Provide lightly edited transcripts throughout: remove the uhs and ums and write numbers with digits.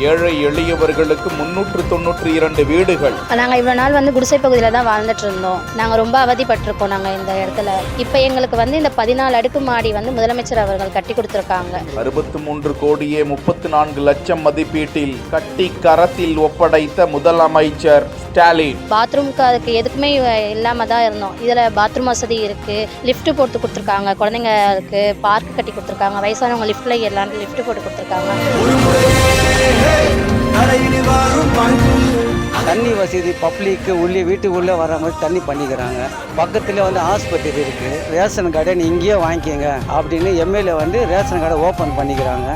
ஏழை எளியவர்களுக்கு 392 வீடுகள். நாங்கள் இவ்வளோ நாள் குடிசை பகுதியில் தான் வாழ்ந்துட்டு இருந்தோம். நாங்கள் ரொம்ப அவதிப்பட்டிருக்கோம். நாங்கள் இந்த இடத்துல இப்போ எங்களுக்கு இந்த 14 அடுக்கு மாடி முதலமைச்சர் அவர்கள் கட்டி கொடுத்துருக்காங்க. 63 கோடியே 34 லட்சம் மதிப்பீட்டில் கட்டி கரத்தில் ஒப்படைத்த முதலமைச்சர் ஸ்டாலின். பாத்ரூம்க்கு அதுக்கு எதுக்குமே இல்லாம தான் இருந்தோம். இதில் பாத்ரூம் வசதி இருக்கு, லிஃப்ட் போட்டு கொடுத்துருக்காங்க, குழந்தைங்களுக்கு பார்க் கட்டி கொடுத்துருக்காங்க, வயசானவங்க லிஃப்ட்ல ஏறலான்னு லிஃப்ட் போட்டு கொடுத்துருக்காங்க. தண்ணி வசதி பப்ளிக்கு உள்ளே வீட்டுக்குள்ளே வர மாதிரி தண்ணி பண்ணிக்கிறாங்க. பக்கத்தில் ஆஸ்பத்திரி இருக்குது, ரேஷன் கடை இங்கேயே வாங்கிக்கோங்க அப்படின்னு எம்எல்ஏ ரேஷன் கடை ஓப்பன் பண்ணிக்கிறாங்க.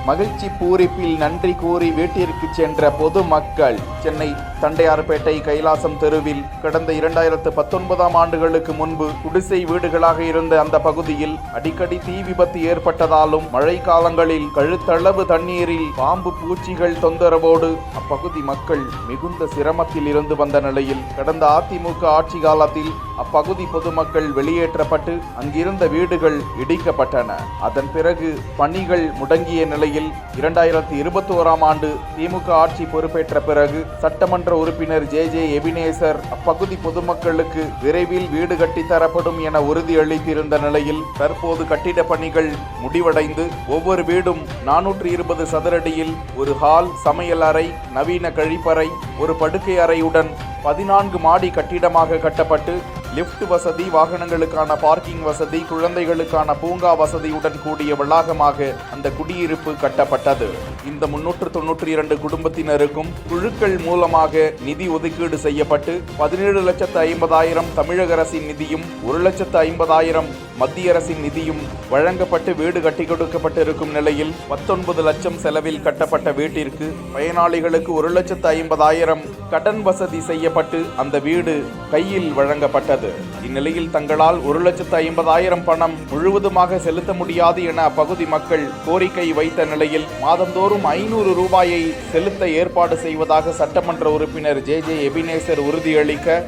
மகிழ்ச்சி பூரிப்பில் நன்றி கூறி வீட்டிற்கு சென்ற பொதுமக்கள் சென்னை தண்டையார்பேட்டை கைலாசம் தெருவில் கடந்த 2019 ஆண்டுகளுக்கு முன்பு குடிசை வீடுகளாக இருந்த அந்த பகுதியில் அடிக்கடி தீ விபத்து ஏற்பட்டதாலும் மழை காலங்களில் கழுத்தளவு தண்ணீரில் பாம்பு பூச்சிகள் தொந்தரவோடு அப்பகுதி மக்கள் மிகுந்த சிரமத்தில் இருந்து வந்த நிலையில் கடந்த அதிமுக ஆட்சி காலத்தில் அப்பகுதி பொதுமக்கள் வெளியேற்றப்பட்டு அங்கிருந்த வீடுகள் இடிக்கப்பட்டன. அதன் பிறகு பணிகள் முடங்கிய நிலையில் 2021 ஆண்டு திமுக ஆட்சி பொறுப்பேற்ற பிறகு சட்டமன்ற உறுப்பினர் ஜே எபினேசர் அப்பகுதி பொதுமக்களுக்கு விரைவில் வீடு கட்டித்தரப்படும் என உறுதியளித்திருந்த நிலையில் தற்போது கட்டிட பணிகள் முடிவடைந்து ஒவ்வொரு வீடும் 420 சதுரடியில் ஒரு ஹால், சமையல் அறை, நவீன கழிப்பறை, ஒரு படுக்கை அறையுடன் 14 மாடி கட்டிடமாக கட்டப்பட்டு லிஃப்ட் வசதி, வாகனங்களுக்கான பார்க்கிங் வசதி, குழந்தைகளுக்கான பூங்கா வசதியுடன் கூடிய வளாகமாக அந்த குடியிருப்பு கட்டப்பட்டது. இந்த 392 குடும்பத்தினருக்கும் குழுக்கள் மூலமாக நிதி ஒதுக்கீடு செய்யப்பட்டு 17,50,000 தமிழக அரசின் நிதியும் 1,50,000 மத்திய அரசின் நிதியும் வழங்கப்பட்டு வீடு கட்டி கொடுக்கப்பட்டிருக்கும் நிலையில் 19 லட்சம் செலவில் கட்டப்பட்ட வீட்டிற்கு பயனாளிகளுக்கு 1,50,000 கடன் வசதி செய்யப்பட்டு அந்த வீடு கையில் வழங்கப்பட்டது. இந்நிலையில் தங்களால் 1,50,000 பணம் முழுவதுமாக செலுத்த முடியாது என அப்பகுதி மக்கள் கோரிக்கை வைத்த நிலையில் மாதந்தோறும் 500 ரூபாயை செலுத்த ஏற்பாடு செய்வதாக சட்டமன்ற உறுப்பினர் ஜே எபினேசர் உறுதியளிக்க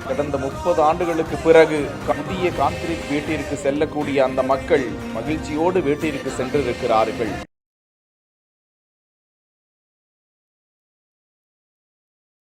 கடந்த 30 ஆண்டுகளுக்கு பிறகு புதிய கான்கிரீட் வீட்டிற்கு செல்லக்கூடிய அந்த மக்கள் மகிழ்ச்சியோடு வீட்டிற்கு சென்றிருக்கிறார்கள்.